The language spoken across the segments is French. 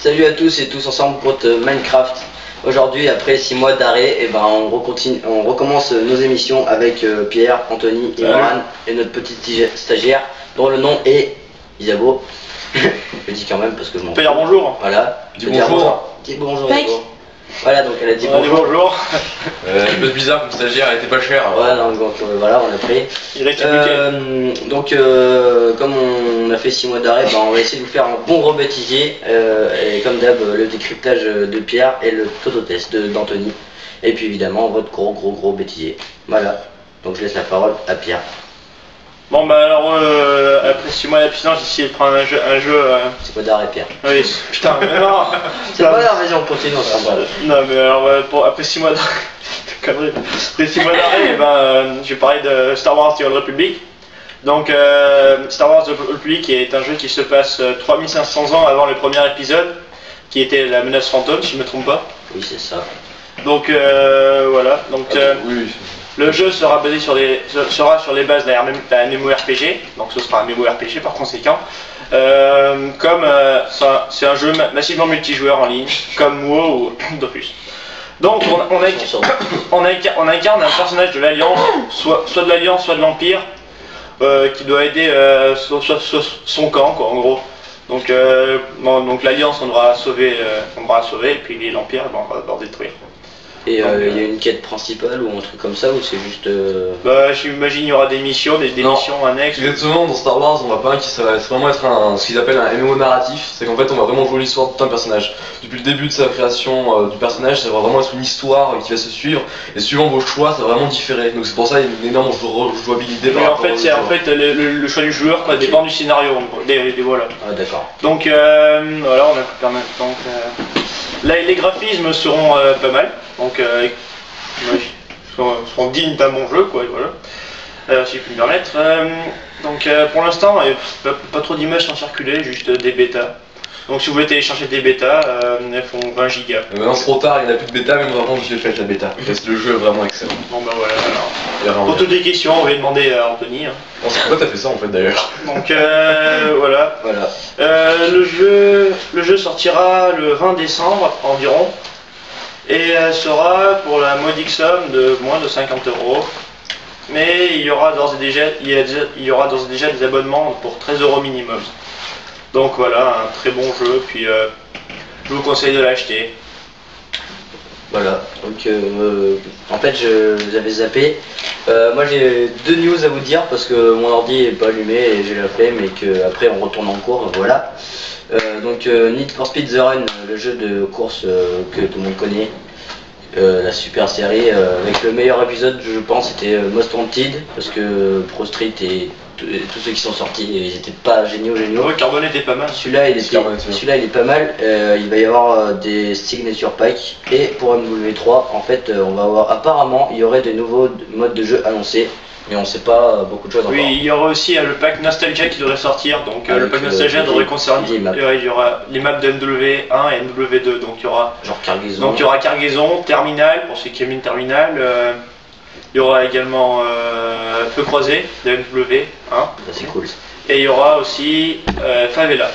Salut à tous et tous ensemble pour Minecraft. Aujourd'hui, après 6 mois d'arrêt, on recommence nos émissions avec Pierre, Anthony, Imran et notre petite stagiaire dont le nom est Isabeau. Je le dis quand même parce que je m'en fous. Dire bonjour. Voilà. Dis bonjour. Dis bonjour. Voilà, donc elle a dit bonjour. bonjour. Un peu bizarre comme stagiaire, elle était pas chère. Ouais, non, donc voilà, on l'a pris. Comme on a fait 6 mois d'arrêt, on va essayer de vous faire un bon rebêtisier. Et comme d'hab, le décryptage de Pierre et le toto-test d'Anthony. Et puis évidemment, votre gros bêtisier. Voilà. Donc je laisse la parole à Pierre. Bon bah alors après 6 mois d'abstinence, j'ai essayé de prendre un jeu. C'est quoi d'arrêt, Pierre? Oui, putain, mais non. C'est pas grave, vas-y, on continue, on s'en va. Non mais alors après 6 mois d'arrêt, connerie. Après 6 mois d'arrêt, je vais parler de Star Wars The Old Republic. Donc Star Wars The Old Republic est un jeu qui se passe 3500 ans avant le premier épisode, qui était la menace fantôme, si je me trompe pas. Oui, c'est ça. Donc voilà, donc oui. Le jeu sera basé sur les bases d'un MMORPG, donc ce sera un MMORPG par conséquent. C'est un jeu massivement multijoueur en ligne, comme WoW ou Dofus. Donc on incarne un personnage de l'Alliance, soit de l'Alliance, soit de l'Empire, qui doit aider son camp, quoi, en gros. Donc l'Alliance on devra sauver, et puis l'Empire on va devoir détruire. Et il y a une quête principale ou un truc comme ça, ou c'est juste... Bah j'imagine il y aura des missions, des missions annexes. Exactement, dans Star Wars on va pas qui ça va vraiment être ce qu'ils appellent un MMO narratif. C'est qu'en fait on va vraiment jouer l'histoire de tout un personnage. Depuis le début de sa création du personnage, ça va vraiment être une histoire qui va se suivre. Et suivant vos choix, ça va vraiment différer. Donc c'est pour ça qu'il y a une énorme jouabilité. Mais en fait c'est le choix du joueur quoi, dépend du scénario. Voilà. Ah d'accord. Donc voilà, on a permis donc les graphismes seront pas mal, donc seront dignes d'un bon jeu, quoi, voilà, si je puis me permettre. Pour l'instant, pas trop d'images sont circulées, juste des bêtas. Donc si vous voulez télécharger des bêtas, elles font 20 gigas. Maintenant c'est trop tard, il n'y en a plus de bêta, mais moi vraiment je l'ai fait la bêta, parce que le jeu est vraiment excellent. Bon bah voilà, alors. Pour toutes les questions, on va demander à Anthony. Hein. Pourquoi t'as fait ça en fait d'ailleurs? Donc voilà. Le jeu sortira le 20 décembre environ. Et sera pour la modique somme de moins de 50 €. Mais il y aura d'ores et déjà des abonnements pour 13 € minimum. Donc voilà, un très bon jeu, puis je vous conseille de l'acheter. Voilà, donc en fait vous avez zappé. Moi j'ai 2 news à vous dire parce que mon ordi est pas allumé et j'ai la flemme et que après on retourne en cours, donc voilà. Need for Speed The Run, le jeu de course que tout le monde connaît, la super série, avec le meilleur épisode je pense c'était Most Wanted, parce que Pro Street et tous ceux qui sont sortis ils étaient pas géniaux. Ouais, Carbone était pas mal. Celui-là il est pas mal. Il va y avoir des signature packs, et pour MW3 en fait on va avoir, apparemment il y aurait de nouveaux modes de jeu annoncés, mais on sait pas beaucoup de choses encore. Oui, il y aura aussi le pack Nostalgia qui devrait sortir, donc le pack Nostalgia devrait concerner il y aura les maps de MW1 et MW2, donc il y aura genre cargaison. Donc il y aura cargaison, terminal pour ceux qui aiment une terminale. Il y aura également Feu croisé de MW1. C'est cool. Et il y aura aussi Favela.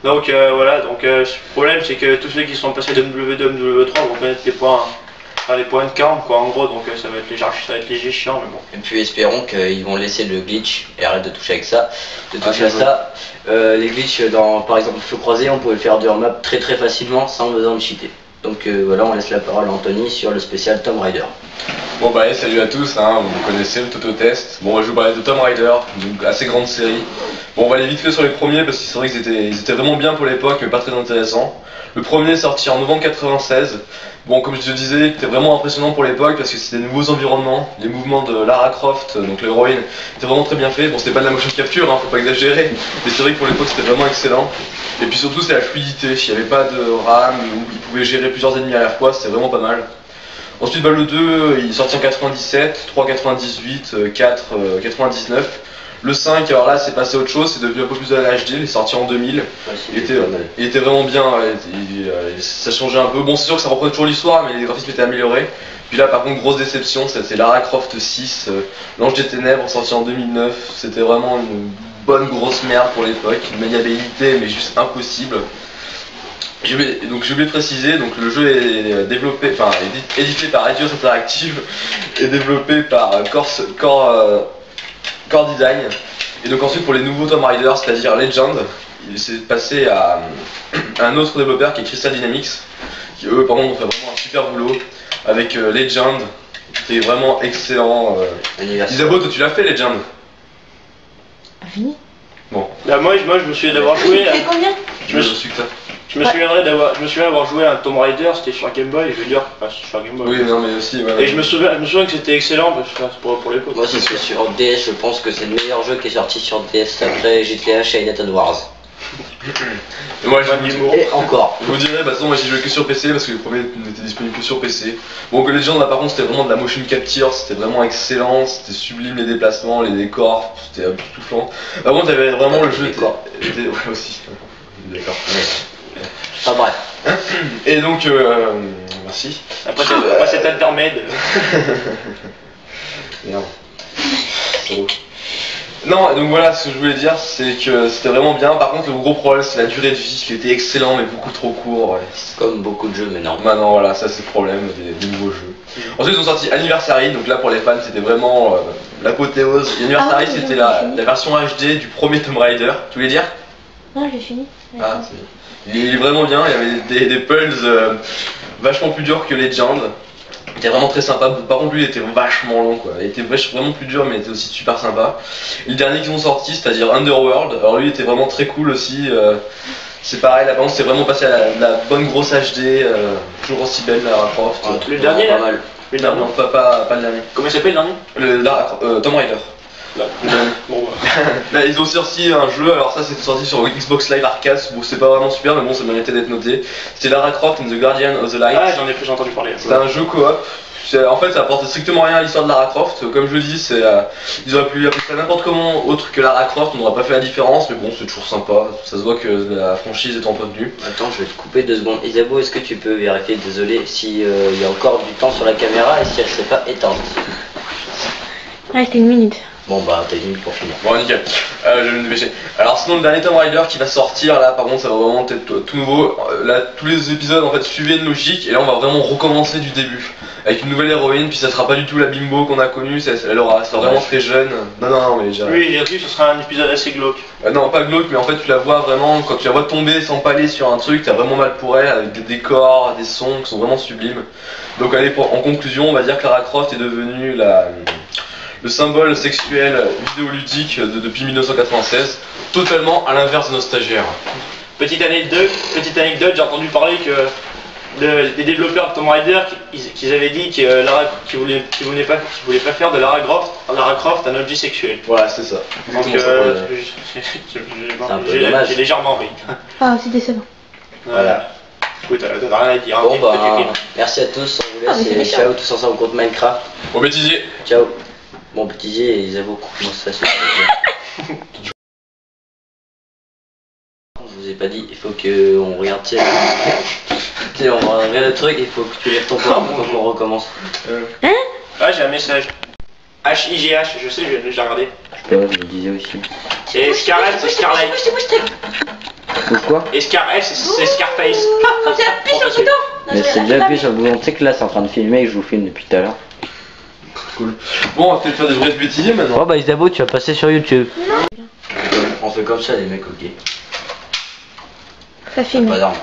Donc voilà, donc le problème c'est que tous ceux qui sont passés de MW2 à MW3 vont connaître les points de camp, quoi, en gros, donc ça va être léger chiant, mais bon. Et puis espérons qu'ils vont laisser le glitch et arrêtent de toucher à ça. Les glitches dans par exemple Feu croisé, on pouvait le faire de map très facilement sans besoin de cheater. Donc voilà, on laisse la parole à Anthony sur le spécial Tomb Raider. Bon bah salut à tous, vous connaissez le toto-test. Bon, je vais vous parler de Tomb Raider, une assez grande série. Bon, on va aller vite fait sur les premiers parce que c'est vrai qu'ils étaient vraiment bien pour l'époque, mais pas très intéressants. Le premier est sorti en novembre 96. Bon, comme je te disais, c'était vraiment impressionnant pour l'époque parce que c'était des nouveaux environnements. Les mouvements de Lara Croft, donc l'héroïne, étaient vraiment très bien faits. Bon, c'était pas de la motion capture, faut pas exagérer, mais c'est vrai que pour l'époque c'était vraiment excellent. Et puis surtout c'est la fluidité, il n'y avait pas de RAM, il pouvait gérer plusieurs ennemis à la fois, c'était vraiment pas mal. Ensuite le 2 il est sorti en 97, 3 98, 4 99. Le 5, alors là c'est passé à autre chose, c'est devenu un peu plus à la HD, il est sorti en 2000. Ouais, il était vraiment bien, ça changeait un peu. Bon, c'est sûr que ça reprenait toujours l'histoire, mais les graphismes étaient améliorés. Puis là par contre grosse déception, c'était Lara Croft 6, l'Ange des Ténèbres, sorti en 2009. C'était vraiment une bonne grosse merde pour l'époque, une maniabilité mais juste impossible. j'ai oublié de préciser, donc le jeu est développé, enfin édité par Eidos Interactive et développé par Core Design. Et donc ensuite pour les nouveaux Tomb Raider, c'est-à-dire Legend, il s'est passé à un autre développeur qui est Crystal Dynamics, qui eux par contre ont fait vraiment un super boulot avec Legend, qui est vraiment excellent. Isabeau, toi tu l'as fait Legend? Fini. Bon. Là, moi je me souviens d'avoir joué. Tu fais combien? Je me souviens avoir joué à un Tomb Raider, c'était sur Game Boy, je veux dire, enfin sur Game Boy. Oui, non mais aussi. Voilà. Et je me souviens que c'était excellent parce que pour l'époque. Moi c'est sur DS, je pense que c'est le meilleur jeu qui est sorti sur DS après GTA Shadowed Wars. Et moi Et encore. Je vous dirais, bah, de toute façon, moi j'ai joué que sur PC parce que le premier n'était disponible que sur PC. Bon, que Legend là par contre c'était vraiment de la motion capture, c'était vraiment excellent, c'était sublime les déplacements, les décors, c'était époustouflant. Par contre, t'avais vraiment le jeu. Ouais, aussi. D'accord. Enfin bref. Et donc, merci. Après cet intermède. Merde. Non, donc voilà, ce que je voulais dire, c'est que c'était vraiment bien. Par contre, le gros problème, c'est la durée de vie qui était excellent, mais beaucoup trop court. Ouais. Comme beaucoup de jeux maintenant. Maintenant, voilà, ça c'est le problème des nouveaux jeux. Ensuite, ils ont sorti Anniversary, donc là pour les fans, c'était vraiment l'apothéose. Anniversary, c'était la version HD du premier Tomb Raider. Tu voulais dire? Non, j'ai fini. Ah, il est vraiment bien, il y avait des puzzles vachement plus durs que Legend. Il était vraiment très sympa, par contre lui il était vachement long quoi, il était vraiment plus dur mais il était aussi super sympa. Et le dernier qu'ils ont sorti, c'est-à-dire Underworld, alors lui il était vraiment très cool aussi, c'est pareil, là par contre c'est vraiment passé à la bonne grosse HD, toujours aussi belle Lara Croft. Le dernier pas là mal. Le dernier. Non, pas le dernier. Comment il s'appelle le dernier? Tomb Raider. Là. Bon, Là, ils ont aussi sorti un jeu, alors ça c'était sorti sur Xbox Live Arcade, bon c'est pas vraiment super mais bon ça méritait d'être noté. C'était Lara Croft and the Guardian of the Light. Ah j'ai entendu parler. C'est un jeu coop. En fait ça apporte strictement rien à l'histoire de Lara Croft, comme je le dis, ils auraient pu appeler ça n'importe comment autre que Lara Croft, on n'aurait pas fait la différence, mais bon c'est toujours sympa, ça se voit que la franchise est entretenue. Attends, je vais te couper 2 secondes. Isabeau, est-ce que tu peux vérifier, désolé, s'il y a encore du temps sur la caméra et si elle s'est pas éteinte? Ouais, c'était 1 minute. Bon bah t'as 1 minute pour finir. Bon nickel, je vais me dépêcher. Alors sinon le dernier Tomb Raider qui va sortir là par contre ça va vraiment être tout nouveau. Là tous les épisodes en fait suivaient une logique et là on va vraiment recommencer du début. Avec une nouvelle héroïne, puis ça sera pas du tout la bimbo qu'on a connue, elle sera vraiment très jeune. Non mais déjà. Oui, j'ai dit ce sera un épisode assez glauque. Non pas glauque mais en fait tu la vois vraiment, quand tu la vois tomber, s'empaler sur un truc, t'as vraiment mal pour elle, avec des décors, des sons qui sont vraiment sublimes. Donc allez, en conclusion on va dire que Lara Croft est devenue le symbole sexuel vidéoludique depuis 1996, totalement à l'inverse de nos stagiaires. Petite anecdote, j'ai entendu parler que des développeurs de Tomb Raider qu'ils avaient dit qu'ils voulaient pas faire de Lara Croft un objet sexuel. Voilà, c'est ça. Donc j'ai légèrement ri. Ah, c'est décevant. Voilà. Écoute, t'as rien à dire. Bon bah, merci à tous, on vous laisse et ciao tous ensemble contre Minecraft. Bon bêtisier. Ciao. Bon bêtisier et Isabeau, coupe-moi ça s'il te plaît. Je vous ai pas dit, il faut qu'on regarde, tiens, on regarde le truc, il faut que tu lèves ton corps pour qu'on recommence. Hein? Ah, j'ai un message. HIGH, je sais, j'ai regardé. Je le disais aussi. C'est Scarlett, c'est Scarlett. Pourquoi? Et Scarlett, c'est Scarface. Quand tu appuies sur le bouton. Mais c'est déjà appuyé sur le bouton, tu sais que là c'est en train de filmer et je vous filme depuis tout à l'heure. Cool. Bon, on va peut-être faire des vrais bêtisiers maintenant. Oh bah Isabeau, tu vas passer sur YouTube. On fait comme ça les mecs, ok. Ça filme. Pas d'armes.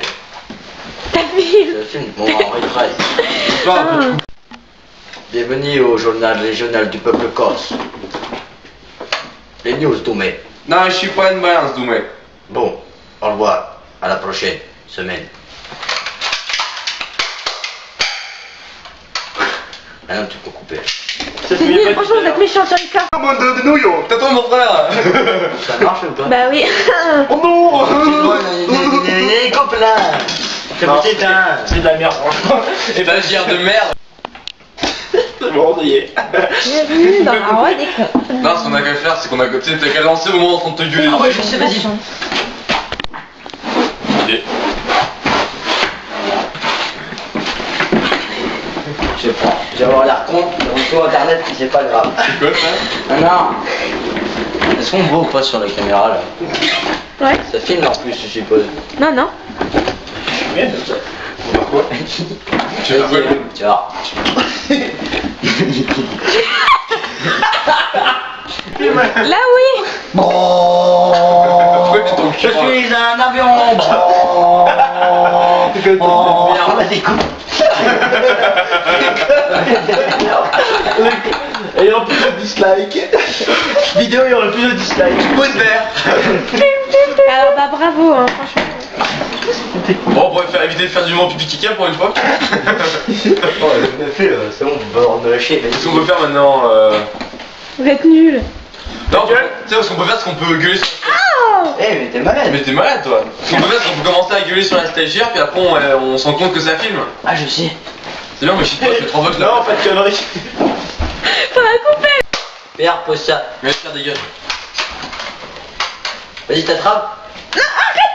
Ça filme. Ça filme, bon on retrace. Bienvenue au journal régional du peuple corse. Les news Doumé. Non, je suis pas une balance, Doumé. Bon, au revoir, à la prochaine semaine. Maintenant tu peux couper. Franchement, vous êtes méchants sur les cas. De New York, t'as toi mon frère. Ça marche ou pas? Bah oui. Oh non. Coupe là. C'est de la merde, franchement. Et bah gire de merde. C'est bon, ça y est. Bienvenue dans la roi des cons. Non, ce qu'on a qu'à faire, c'est qu'on a, tu sais, t'as qu'à lancer au moment en train de te gueuler. Ah ouais, je sais, vas-y. Et... Je prends. Je vais avoir l'air con, sur internet, c'est pas grave. C'est quoi ça? Ah non. Est-ce qu'on voit ou pas sur la caméra là? Ouais. Ça filme en plus, je suppose. Non, non. filmer. Pourquoi? Tu veux quoi? Tu vois. Là oui. Pourquoi tu t'en Je suis un avion. Vas-y, coupe. Et il y aura plus de dislikes. Vidéo, il y aura plus de dislikes. Pouce vert. Alors bah bravo hein, franchement. Bon, on pourrait éviter de faire du vent pipi caca pour une fois. Bon, je l'ai fait, c'est bon, on va avoir de lâcher. Qu'est-ce qu'on peut faire maintenant Vous êtes nuls. Non, tu sais ce qu'on peut faire, c'est qu'on peut gueuler sur... Eh, mais t'es malade. Mais t'es malade toi. Ce qu'on peut faire, c'est qu'on peut commencer à gueuler sur la stagiaire, puis après on se rend compte que ça filme. Ah, je sais. C'est bien, mais je sais pas, je fais 3 votes là. Non, pas de conneries. Ça va couper. Pierre, pose ça. Mais faire des gueules. Vas-y, t'attrapes. Non, arrête.